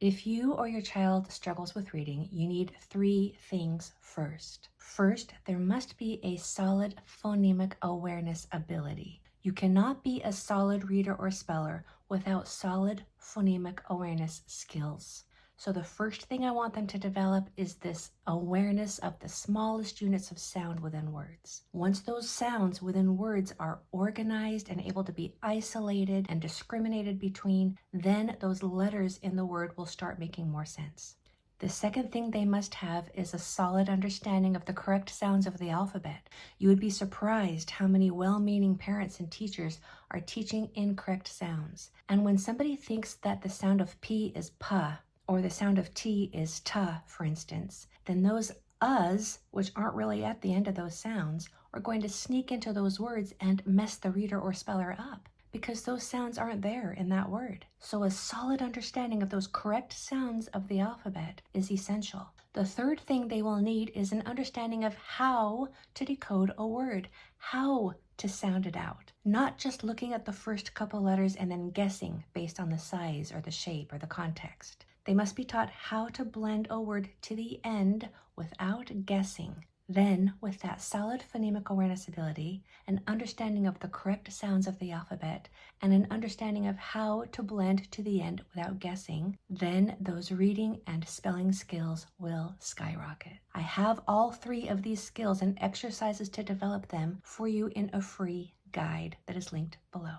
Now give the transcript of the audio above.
If you or your child struggles with reading, you need 3 things first. First, there must be a solid phonemic awareness ability. You cannot be a solid reader or speller without solid phonemic awareness skills. So the first thing I want them to develop is this awareness of the smallest units of sound within words. Once those sounds within words are organized and able to be isolated and discriminated between, then those letters in the word will start making more sense. The second thing they must have is a solid understanding of the correct sounds of the alphabet. You would be surprised how many well-meaning parents and teachers are teaching incorrect sounds. And when somebody thinks that the sound of P is pa, or the sound of T is ta, for instance, then those uhs, which aren't really at the end of those sounds, are going to sneak into those words and mess the reader or speller up, because those sounds aren't there in that word. So a solid understanding of those correct sounds of the alphabet is essential. The third thing they will need is an understanding of how to decode a word, how to sound it out. Not just looking at the first couple letters and then guessing based on the size or the shape or the context. They must be taught how to blend a word to the end without guessing. Then, with that solid phonemic awareness ability, an understanding of the correct sounds of the alphabet, and an understanding of how to blend to the end without guessing, then those reading and spelling skills will skyrocket. I have all 3 of these skills and exercises to develop them for you in a free guide that is linked below.